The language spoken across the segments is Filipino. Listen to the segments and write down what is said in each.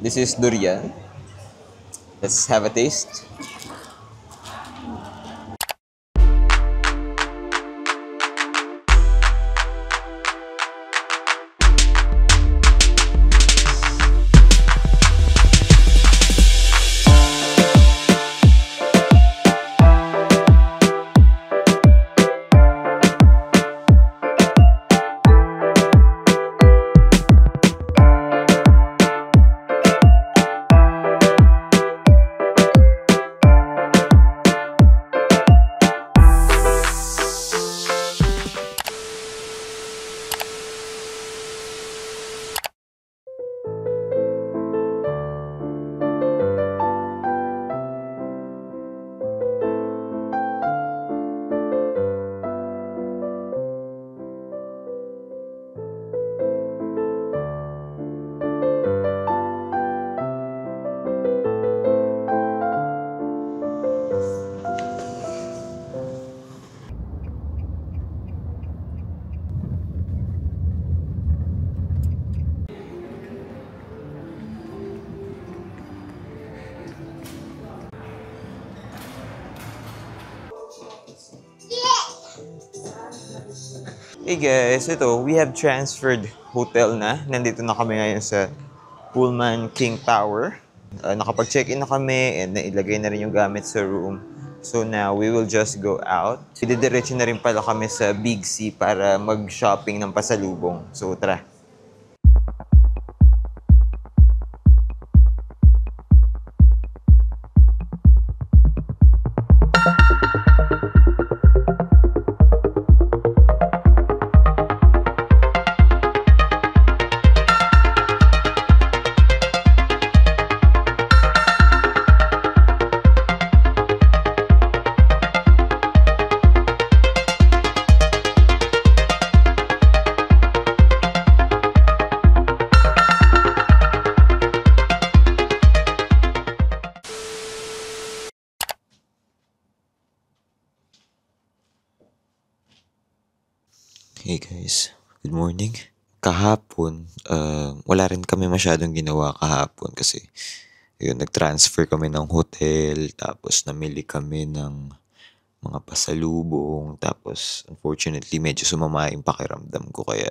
This is durian. Let's have a taste. Hey guys, ito, we have transferred hotel na. Nandito na kami ngayon sa Pullman King Tower. Nakapag-check-in na kami and nailagay na rin yung gamit sa room. So now, we will just go out. Didiretso na rin pala kami sa Big C para mag-shopping ng pasalubong. So tara. Hey guys, good morning. Kahapon, wala rin kami masyadong ginawa kahapon kasi yun, nag-transfer kami ng hotel, tapos namili kami ng mga pasalubong, tapos unfortunately medyo sumama yung pakiramdam ko kaya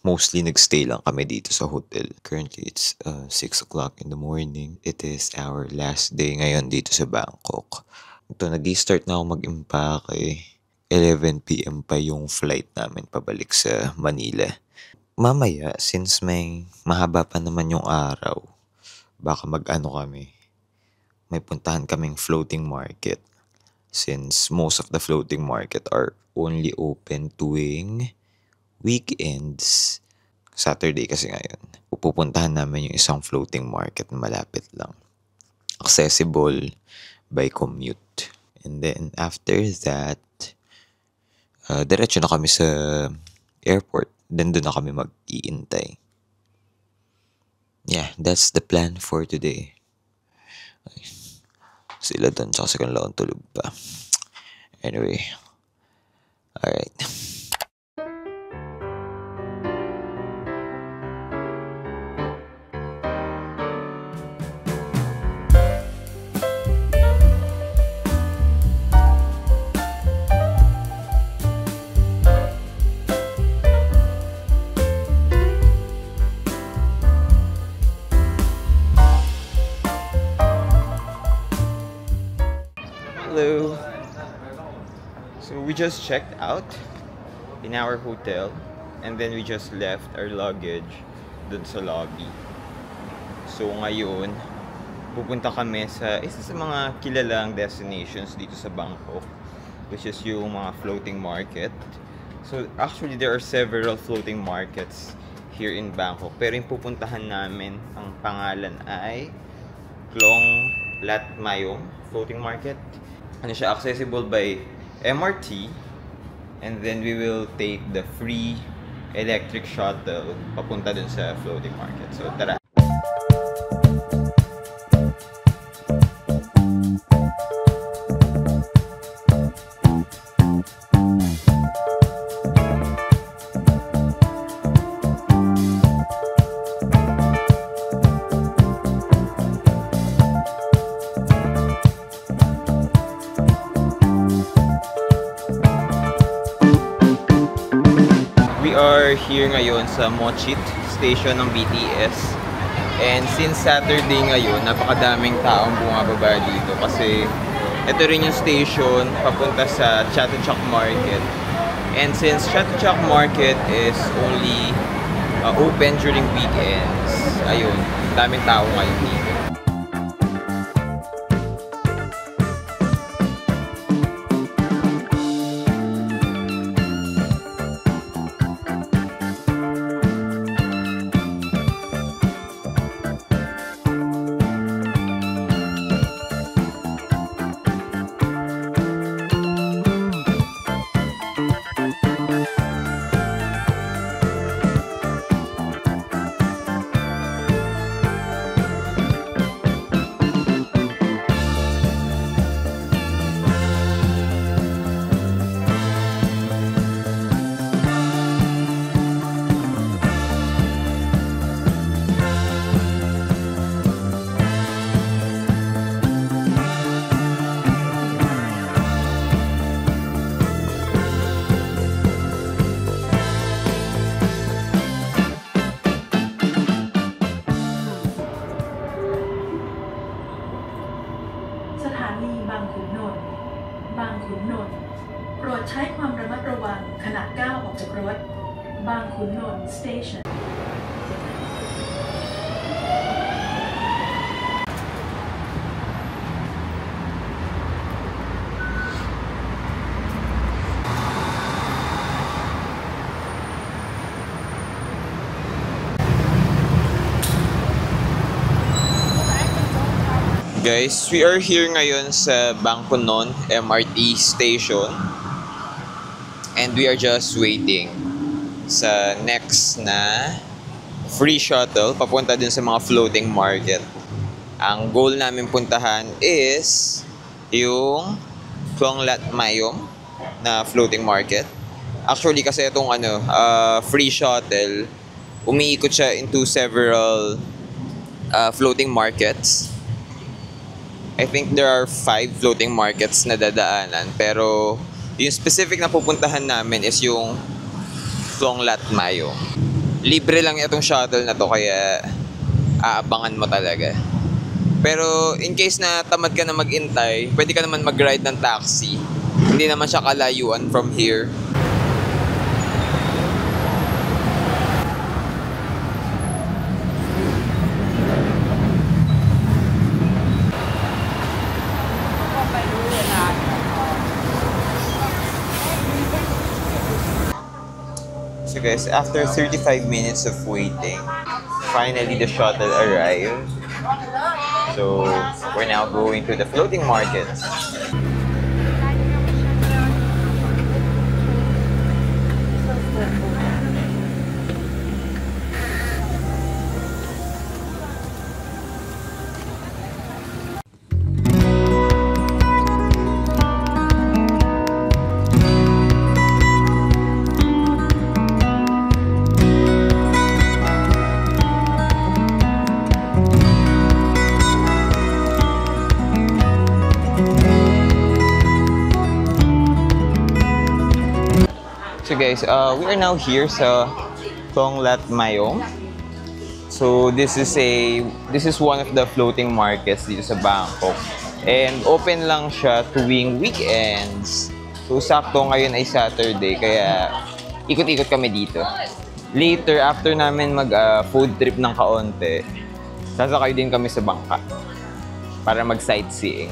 mostly nagstay lang kami dito sa hotel. Currently, it's 6 o'clock in the morning. It is our last day ngayon dito sa Bangkok. Ito, nag-start na ako mag-impake. 11 p.m. pa yung flight namin pabalik sa Manila. Mamaya, since may mahaba pa naman yung araw, baka mag-ano kami. May puntahan kaming floating market. Since most of the floating market are only open tuwing weekends. Saturday kasi ngayon. Pupuntahan namin yung isang floating market na malapit lang. Accessible by commute. And then after that, diretso na kami sa airport. Then doon na kami mag-iintay. Yeah, that's the plan for today. Sila doon, tsaka sa kanila akong tulog pa. Anyway. Alright. Hello. So we just checked out in our hotel and then we just left our luggage dun sa lobby. So ngayon, pupunta kami sa isa sa mga kilalang destinations dito sa Bangkok, which is yung mga floating market. So actually there are several floating markets here in Bangkok. Pero yung pupuntahan namin, ang pangalan ay Klong Lat Mayong Floating Market. Ano siya, accessible by MRT, and then we will take the free electric shuttle papunta dun sa floating market. So tara. here ngayon sa Mochit station ng BTS. And since Saturday ngayon, napakadaming taong bumababa dito kasi ito rin yung station papunta sa Chatuchak Market. And since Chatuchak Market is only open during weekends, ayun, daming tao ngayon dito.บางขุนนนท์โปรดใช้ความระมัดระวังขณะก้าวออกจากรถบางขุนนนท์ Station Guys, we are here ngayon sa Bangkunon MRT station and we are just waiting sa next na free shuttle papunta dun sa mga floating market. Ang goal namin puntahan is yung Thonglat Mayom na floating market. Actually kasi itong free shuttle, umiikot siya into several floating markets. I think there are 5 floating markets na dadaanan, pero yung specific na pupuntahan namin is yung Thonglat Mayom. Libre lang itong shuttle na to, kaya aabangan mo talaga. Pero in case na tamad ka na mag-intay, pwede ka naman mag-ride ng taxi. Hindi naman siya kalayuan from here. So guys, after 35 minutes of waiting, finally the shuttle arrived. So we're now going to the floating markets. So guys, we are now here sa Thonglat Mayom. So this is one of the floating markets dito sa Bangkok. And open lang siya tuwing weekends. So sakto ngayon ay Saturday, kaya ikot-ikot kami dito. Later, after namin mag food trip ng kaonte, sasakay din kami sa bangka para mag sightseeing.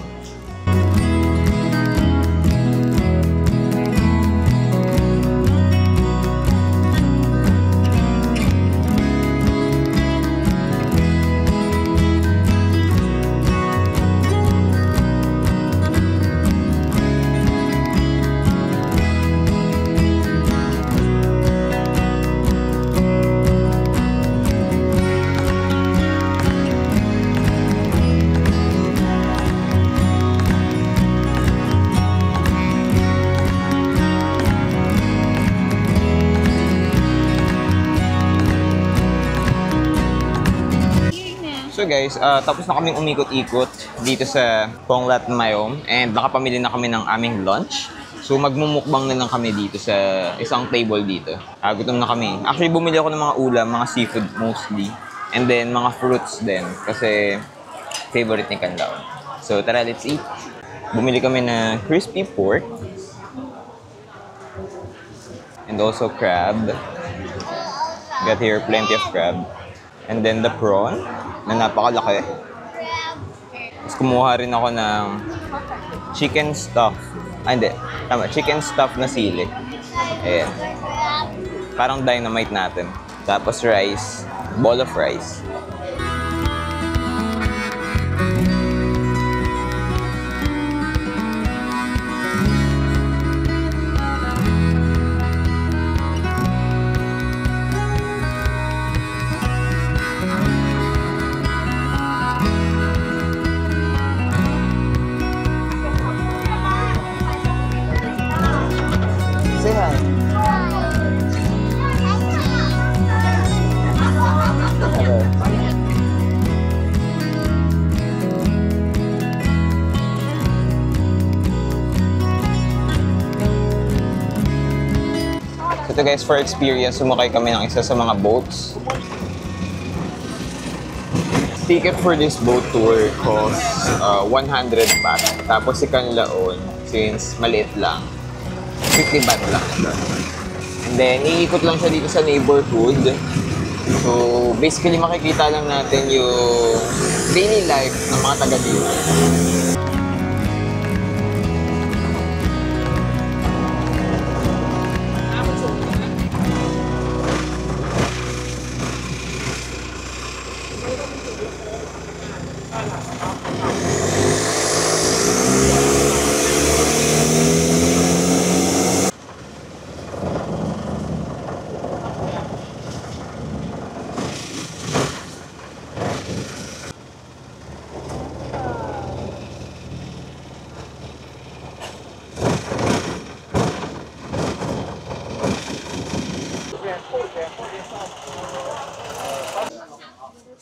So guys, tapos na kaming umikot-ikot dito sa Thonglat Mayom and nakapamili na kami ng aming lunch. So magmumukbang na lang kami dito sa isang table dito. Gutom na kami. Actually, bumili ako ng mga ulam, mga seafood mostly. And then mga fruits din. Kasi favorite ni Kanlaw. So tara, let's eat. Bumili kami na crispy pork. And also crab. Got here plenty of crab. And then the prawn na napakalaki. Tapos kumuha rin ako ng chicken stuff. Hindi. Tama, chicken stuff na sili. Ayan. Parang dynamite natin. Tapos rice. Bowl of rice. Say hi. So ito guys, for experience, sumakay kami ng isa sa mga boats. Ticket for this boat tour costs 100 baht. Tapos si Kanlaon, since maliit lang, 50 baht lang ito. And then, iikot lang siya dito sa neighborhood. So, basically makikita lang natin yung daily life ng mga taga dito.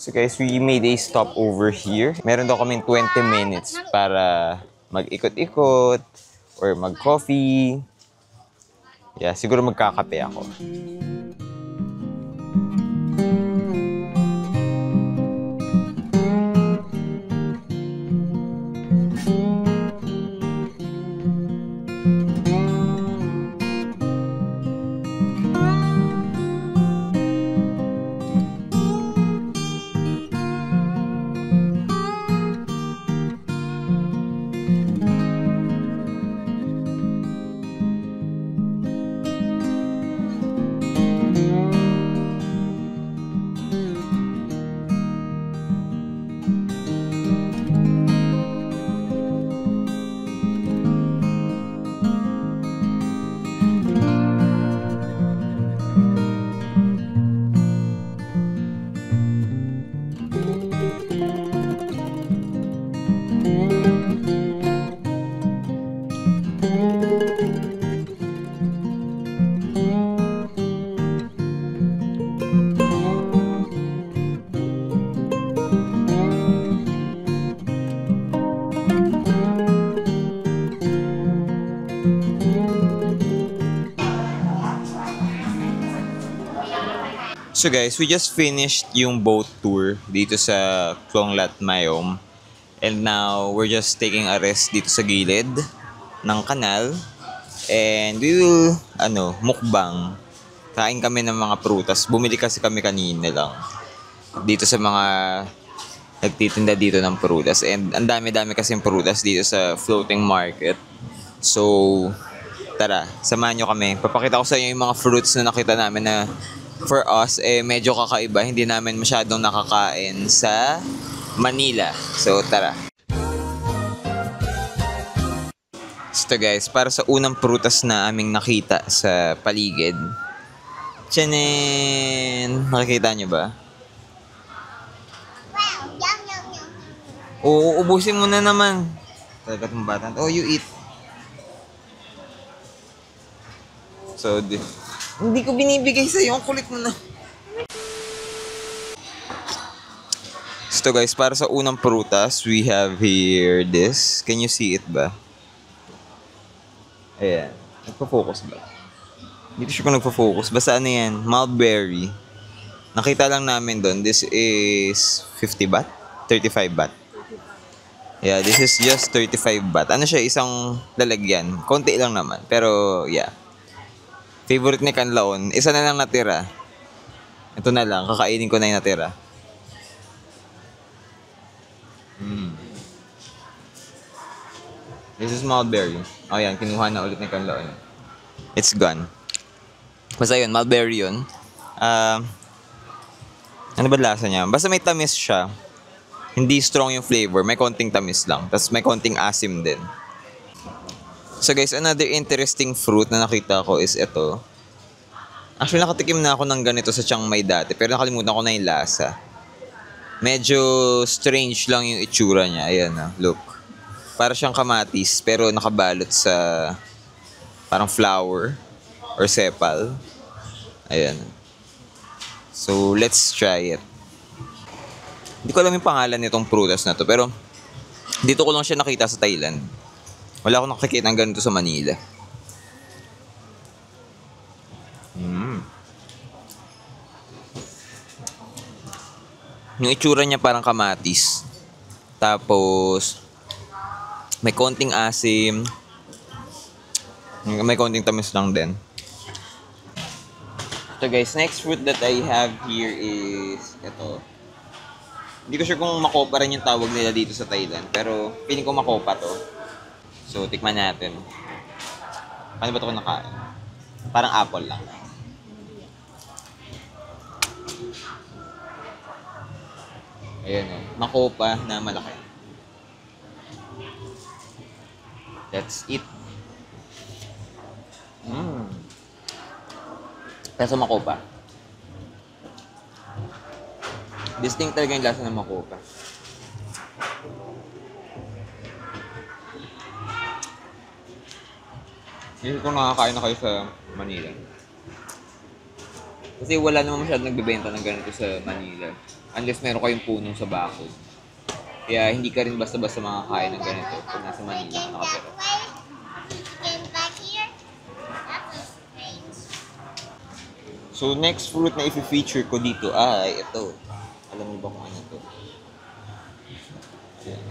So guys, we made a stop over here. Meron daw kaming 20 minutes para mag-ikot-ikot or mag-coffee. Yeah, siguro magkakape ako. So guys, we just finished yung boat tour dito sa Klong Lat Mayom. And now, we're just taking a rest dito sa gilid ng kanal. And we will, mukbang. Kain kami ng mga prutas. Bumili kasi kami kanina lang. Dito sa mga nagtitinda dito ng prutas. And ang dami-dami kasing prutas dito sa floating market. So, tara, samahan nyo kami. Papakita ko sa inyo yung mga fruits na nakita namin na for us, medyo kakaiba. Hindi namin masyadong nakakain sa Manila. So, tara. So guys, para sa unang prutas na aming nakita sa paligid. Tchanen! Nakikita nyo ba? Oo, ubusin mo na naman. Talaga itong bata. Oh, you eat. So, hindi ko binibigay sa'yo. Ang kulit mo na. So guys, para sa unang prutas, we have here this. Can you see it ba? Ayan. Nagpo-focus ba? Dito siya kung nagpo-focus. Basta ano yan, mulberry. Nakita lang namin doon, this is 50 baht? 35 baht. Yeah, this is just 35 baht. Ano siya, isang lalagyan. Konti lang naman. Pero, yeah. Favorite ni Kanlaon. Isa na lang natira. Ito na lang. Kakainin ko na yung natira. This is mulberry. Oh, yan. Kinuha na ulit ni Kanlaon. It's gone. Basta yun, mulberry yun. Ano ba lasa niya? Basta may tamis siya. Hindi strong yung flavor. May konting tamis lang. Tapos may konting asim din. So guys, another interesting fruit na nakita ko is ito. Actually, nakatikim na ako ng ganito sa Chiang Mai dati. Pero nakalimutan ko na yung lasa. Medyo strange lang yung itsura niya. Ayan na, look. Para siyang kamatis. Pero nakabalot sa parang flower or sepal. Ayan. So, let's try it. Hindi ko alam yung pangalan nitong prutas na to. Pero, dito ko lang siya nakita sa Thailand. Wala akong nakikita ng ganito sa Manila. Yung itsura niya parang kamatis. Tapos, may konting asim. May konting tamis lang din. So guys, next fruit that I have here is ito. Hindi ko sure kung makopa rin yung tawag nila dito sa Thailand. Pero feeling ko makopa to. So, tikman natin. Paano ba ito ko nakain? Parang apple lang. Ayan o. Makopa na malaki. That's it. Lasa makopa. Distinct talaga yung lasa ng makopa. Hindi ko nakakain na kayo sa Manila. Kasi wala naman masyadong nagbebenta ng ganito sa Manila. Unless meron kayong puno sa bakod. Kaya hindi ka rin basta-basta makakain ng ganito pag nasa Manila ka nakatira. So, next fruit na i-feature ko dito ay ito. Alam niyo ba kung ano ito? Yeah.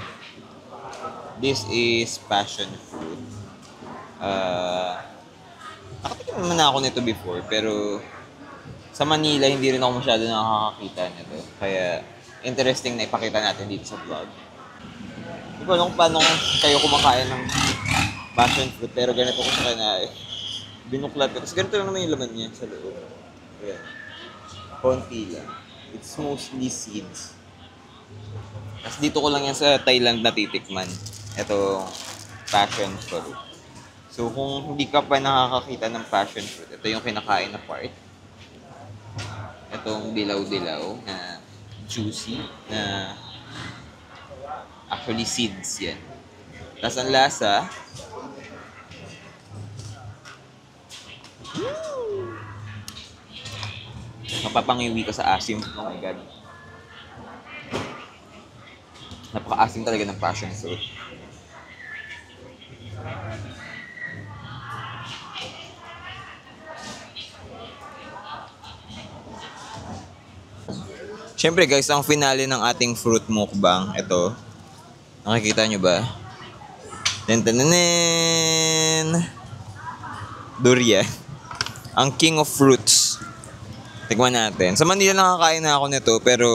This is passion fruit. Nakatikim naman na ako nito before, pero sa Manila, hindi rin ako masyado nakakakita nito. Kaya, interesting na ipakita natin dito sa vlog. Hindi ko alam kung paano kayo kumakain ng passion fruit, pero ganito ko siya kinain. Binuklat ko. Tapos ganito lang naman yung laman niya sa loob. Ayan. Konti lang. It's mostly seeds. Tapos dito ko lang yan sa Thailand natitikman. Ito, passion fruit. So, kung hindi ka pa nakakakita ng passion fruit, ito yung kinakain na part. Itong dilaw-dilaw na juicy na actually seeds yan. Tapos ang lasa, mapapangiwi ka sa asim. Oh my God. Napaka-asim talaga ng passion fruit. Siyempre guys, ang finale ng ating fruit mukbang, ito. Nakikita nyo ba? Durian. Ang king of fruits. Tignan natin. Sa Manila nakakain na ako nito, pero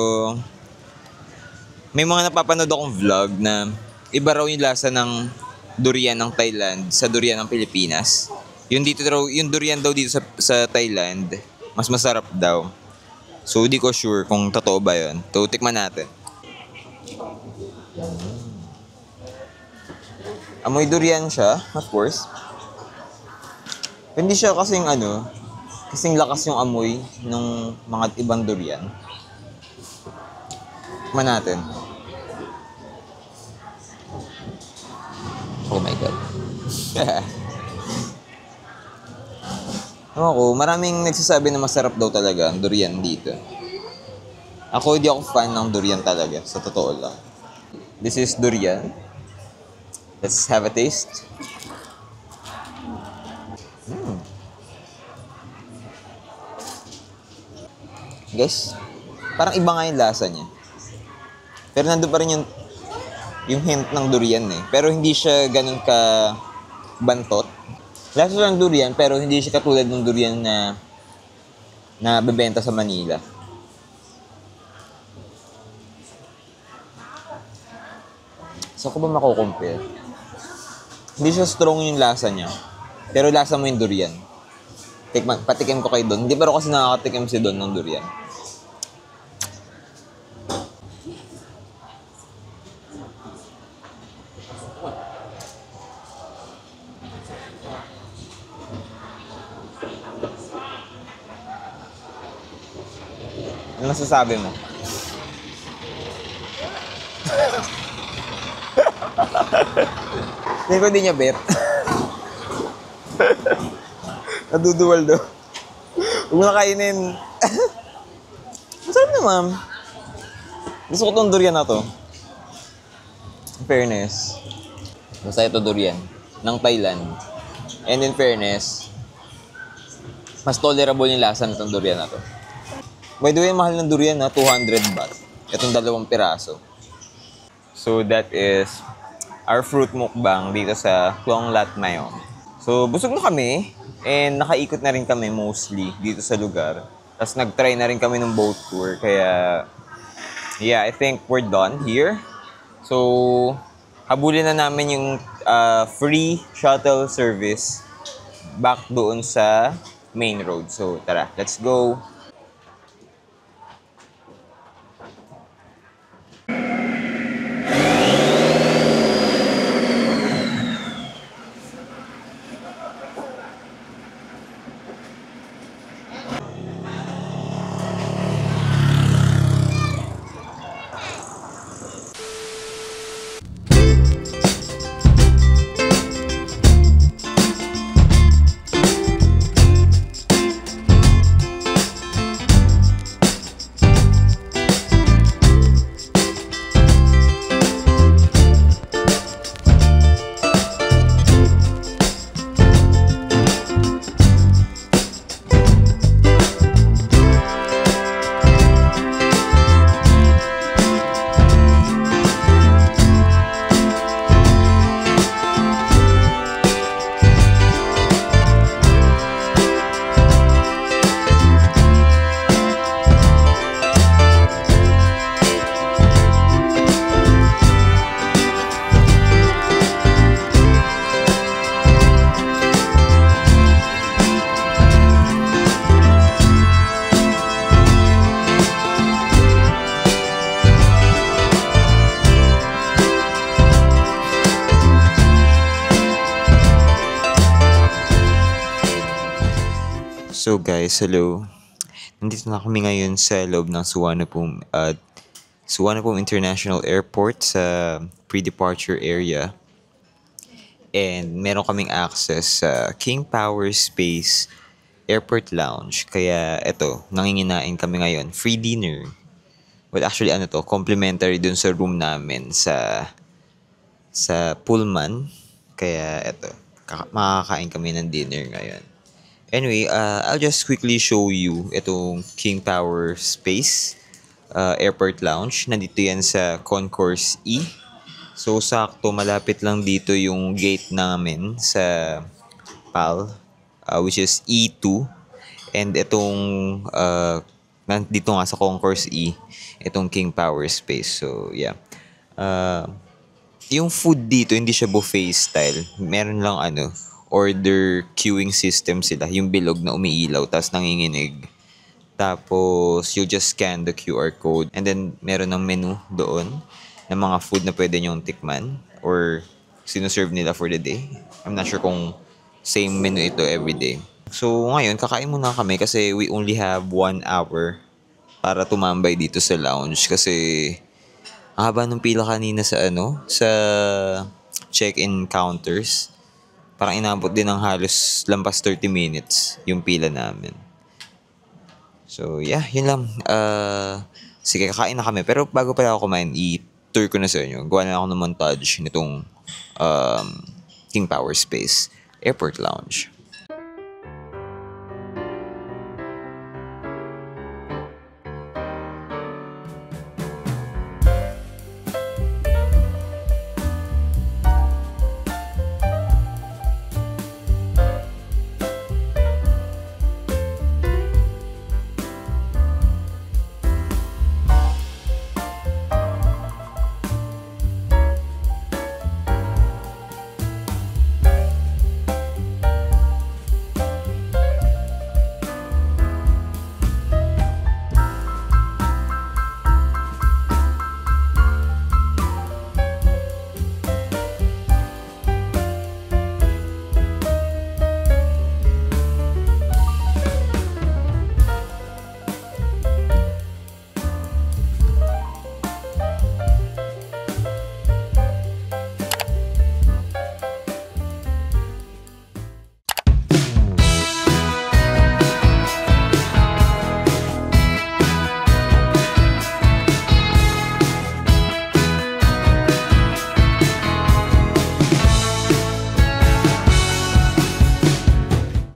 may mga napapanood akong vlog na iba raw yung lasa ng durian ng Thailand sa durian ng Pilipinas. Yung dito raw, yung durian daw dito sa Thailand, mas masarap daw. So, hindi ko sure kung totoo ba yun. So, tikman natin. Amoy durian siya, of course. Hindi siya kasing kasing lakas yung amoy ng mga ibang durian. Tikman natin. Oh my God. Ako, maraming nagsasabi na masarap daw talaga ang durian dito. Ako, hindi ako fan ng durian talaga, sa totoo lang. This is durian. Let's have a taste. Guys, parang iba nga yung lasa niya. Pero nandun pa rin yung hint ng durian eh. Pero hindi siya ganun ka bantot. Lasa siya ng durian, pero hindi siya katulad ng durian na bebenta sa Manila. So, ko ba mako-compare? Hindi siya strong yung lasa niya. Pero lasa mo yung durian. Patikim ko kay Don. Hindi pa rin kasi nakakatikim si Don ng durian. Ano masasabi mo? Hindi ko hindi niya bet. Naduduwal daw. Huwag mo na kainin. Masarap na, ma'am. Gusto ko tong durian na to. In fairness. Basta ito durian. Ng Thailand. And in fairness, mas tolerable yung lasa ng durian na to. By the way, mahal ng durian na 200 baht. Itong 2 piraso. So that is our fruit mukbang dito sa Klong Lat Mayom. So busog na kami and nakaikot na rin kami mostly dito sa lugar. Tapos nag-try na rin kami ng boat tour. Kaya yeah, I think we're done here. So habulin na namin yung free shuttle service back doon sa main road. So tara, let's go. So guys, hello. Nandito na kami ngayon sa loob ng Suvarnabhumi International Airport sa pre-departure area. And meron kaming access sa King Power Space Airport Lounge. Kaya eto, nanginginain kami ngayon. Free dinner. Well, actually complimentary dun sa room namin sa Pullman. Kaya eto, makakain kami ng dinner ngayon. Anyway, I'll just quickly show you itong King Power Space Airport Lounge. Nandito yan sa Concourse E. So, sakto, malapit lang dito yung gate namin sa PAL, which is E2. And itong, nandito nga sa Concourse E, itong King Power Space. So, yeah. Yung food dito, hindi siya buffet style. Meron lang order queuing system sila. Yung bilog na umiilaw, tapos nanginginig. Tapos, you just scan the QR code. And then, meron ng menu doon ng mga food na pwede nyong tikman or sinuserve nila for the day. I'm not sure kung same menu ito everyday. So, ngayon, kakain muna kami kasi we only have 1 hour para tumambay dito sa lounge. Kasi, ang haba ng pila kanina sa sa check-in counters. Parang inabot din ng halos lampas 30 minutes yung pila namin. So, yeah, yun lang. Sige, kakain na kami. Pero bago pala ako kumain, i-tour ko na sa inyo. Gawa na ako ng montage nitong King Power Space Airport Lounge.